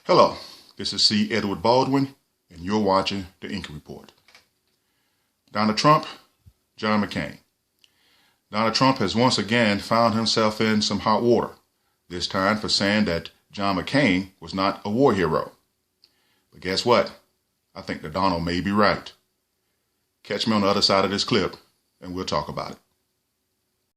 Hello, this is C. Edward Baldwin, and you're watching The Inky Report. Donald Trump, John McCain. Donald Trump has once again found himself in some hot water, this time for saying that John McCain was not a war hero. But guess what? I think that Donald may be right. Catch me on the other side of this clip, and we'll talk about it.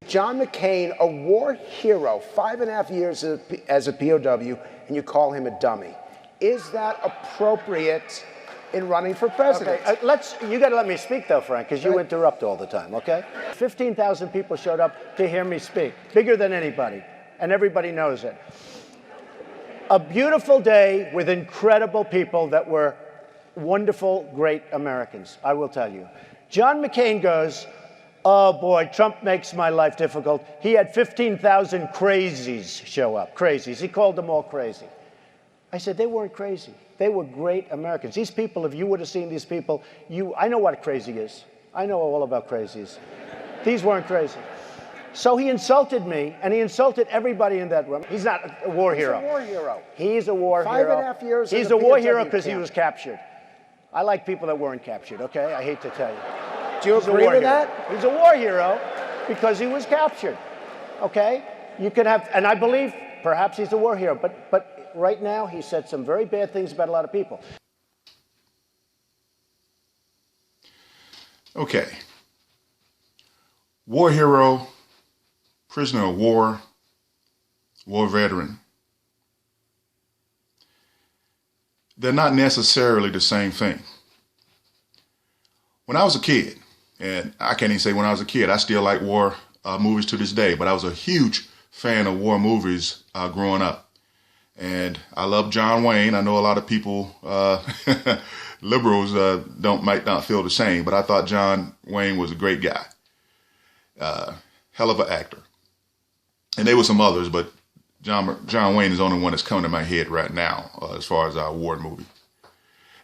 John McCain, a war hero, 5.5 years as a POW, and you call him a dummy. Is that appropriate in running for president? Okay, you got to let me speak, though, Frank, because you interrupt all the time, okay? 15,000 people showed up to hear me speak, bigger than anybody, and everybody knows it. A beautiful day with incredible people that were wonderful, great Americans, I will tell you. John McCain goes, "Oh boy, Trump makes my life difficult." He had 15,000 crazies show up. Crazies. He called them all crazy. I said, they weren't crazy. They were great Americans. These people, if you would have seen these people, I know what crazy is. I know all about crazies. These weren't crazy. So he insulted me, and he insulted everybody in that room. He's not a war hero. He's a war hero. He's a war hero. 5.5 years. He's a war hero because he was captured. I like people that weren't captured, okay? I hate to tell you. Do you agree with that? He's a war hero because he was captured, okay? You can have, and I believe perhaps he's a war hero, but right now he said some very bad things about a lot of people. Okay. War hero, prisoner of war, war veteran. They're not necessarily the same thing. When I was a kid, and I can't even say when I was a kid, I still like war movies to this day, but I was a huge fan of war movies growing up. And I love John Wayne. I know a lot of people, liberals, might not feel the same, but I thought John Wayne was a great guy. Hell of an actor. And there were some others, but John Wayne is the only one that's coming to my head right now as far as our war movie.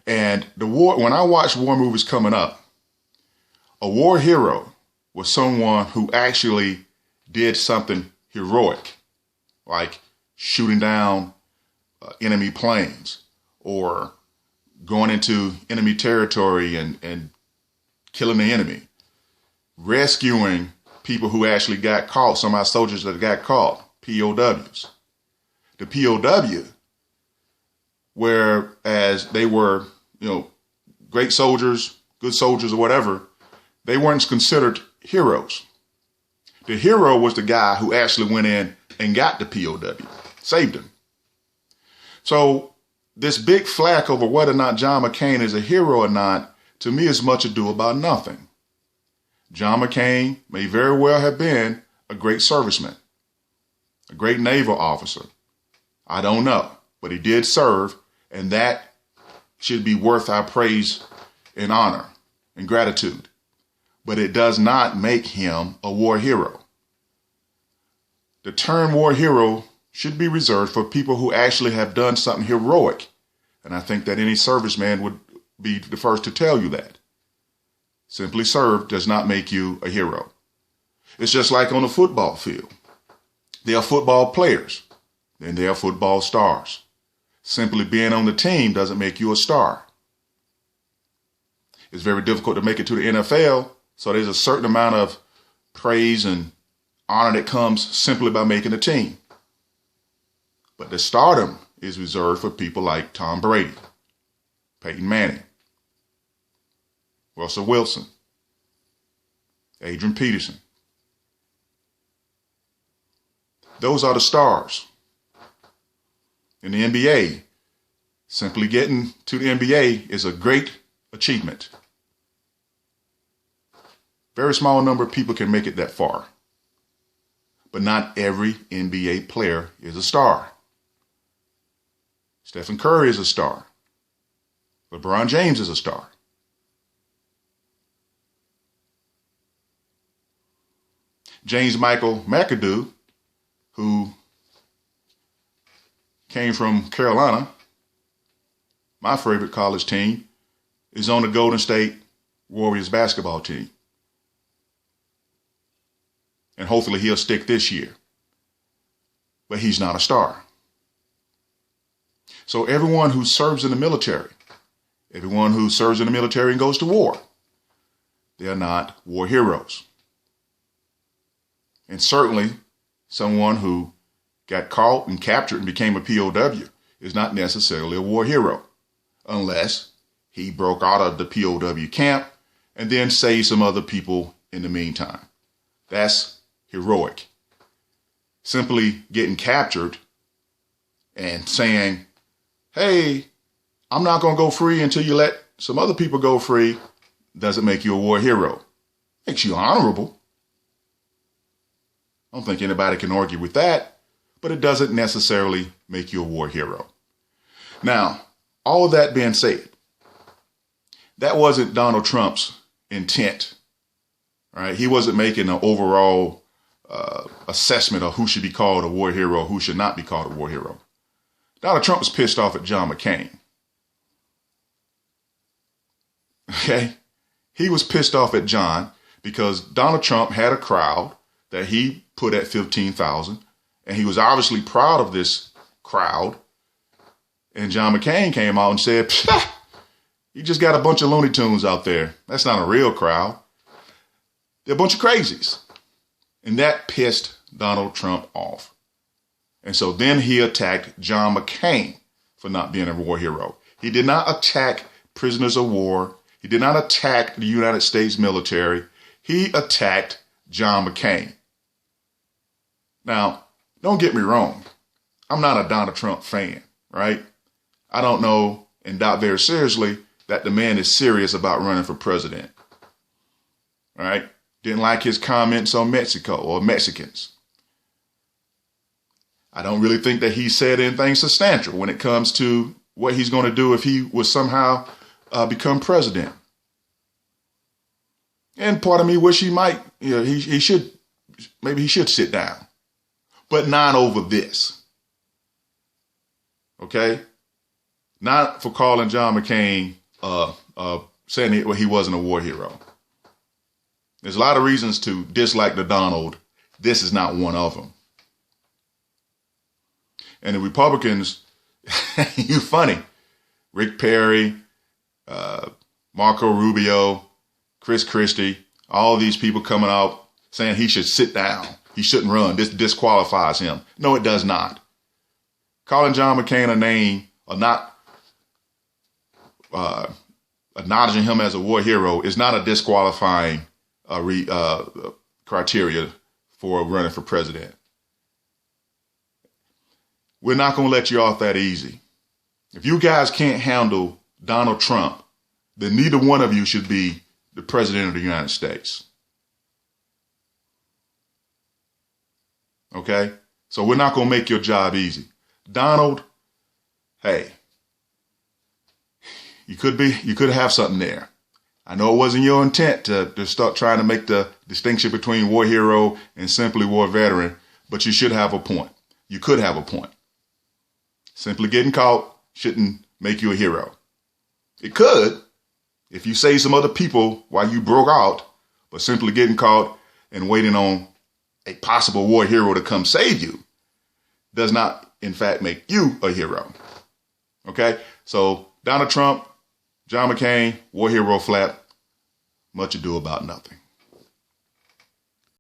And when I watched war movies coming up, a war hero was someone who actually did something heroic, like shooting down enemy planes or going into enemy territory and killing the enemy, rescuing people who actually got caught, some of our soldiers that got caught, POWs. The POW, whereas they were, great soldiers, good soldiers or whatever, they weren't considered heroes. The hero was the guy who actually went in and got the POW, saved him. So this big flack over whether or not John McCain is a hero or not, to me is much ado about nothing. John McCain may very well have been a great serviceman, a great naval officer. I don't know, but he did serve, and that should be worth our praise and honor and gratitude. But it does not make him a war hero. The term war hero should be reserved for people who actually have done something heroic. And I think that any serviceman would be the first to tell you that. Simply serve does not make you a hero. It's just like on the football field. They are football players, and they are football stars. Simply being on the team doesn't make you a star. It's very difficult to make it to the NFL, so there's a certain amount of praise and honor that comes simply by making the team. But the stardom is reserved for people like Tom Brady, Peyton Manning, Russell Wilson, Adrian Peterson. Those are the stars. In the NBA, simply getting to the NBA is a great achievement. Very small number of people can make it that far. But not every NBA player is a star. Stephen Curry is a star. LeBron James is a star. James Michael McAdoo, who came from Carolina, my favorite college team, is on the Golden State Warriors basketball team. And hopefully he'll stick this year. But he's not a star. So everyone who serves in the military, everyone who serves in the military and goes to war, they're not war heroes. And certainly someone who got caught and captured and became a POW is not necessarily a war hero, unless he broke out of the POW camp and then saved some other people in the meantime. That's heroic. Simply getting captured and saying, hey, I'm not going to go free until you let some other people go free, doesn't make you a war hero. Makes you honorable. I don't think anybody can argue with that, but it doesn't necessarily make you a war hero. Now, all of that being said, that wasn't Donald Trump's intent, right? He wasn't making an overall assessment of who should be called a war hero, who should not be called a war hero. Donald Trump was pissed off at John McCain. Okay? He was pissed off at John because Donald Trump had a crowd that he put at 15,000, and he was obviously proud of this crowd. And John McCain came out and said, you just got a bunch of Looney Tunes out there. That's not a real crowd. They're a bunch of crazies. And that pissed Donald Trump off. And so then he attacked John McCain for not being a war hero. He did not attack prisoners of war. He did not attack the United States military. He attacked John McCain. Now, don't get me wrong. I'm not a Donald Trump fan, right? I don't know and doubt very seriously that the man is serious about running for president, right? Didn't like his comments on Mexico or Mexicans. I don't really think that he said anything substantial when it comes to what he's going to do if he was somehow become president. And part of me wish he might, he should sit down, but not over this. Okay. Not for calling John McCain, saying he wasn't a war hero. There's a lot of reasons to dislike the Donald. This is not one of them. And the Republicans, you funny. Rick Perry, Marco Rubio, Chris Christie, all these people coming out saying he should sit down. He shouldn't run. This disqualifies him. No, it does not. Calling John McCain a name or not acknowledging him as a war hero is not a disqualifying criteria for running for president. We're not going to let you off that easy. If you guys can't handle Donald Trump, then neither one of you should be the president of the United States. Okay? So we're not going to make your job easy. Donald, hey, you could have something there. I know it wasn't your intent to start trying to make the distinction between war hero and simply war veteran, but you should have a point. You could have a point. Simply getting caught shouldn't make you a hero. It could if you saved some other people while you broke out, but simply getting caught and waiting on a possible war hero to come save you does not, in fact, make you a hero. Okay? So Donald Trump, John McCain, war hero flat, much ado about nothing.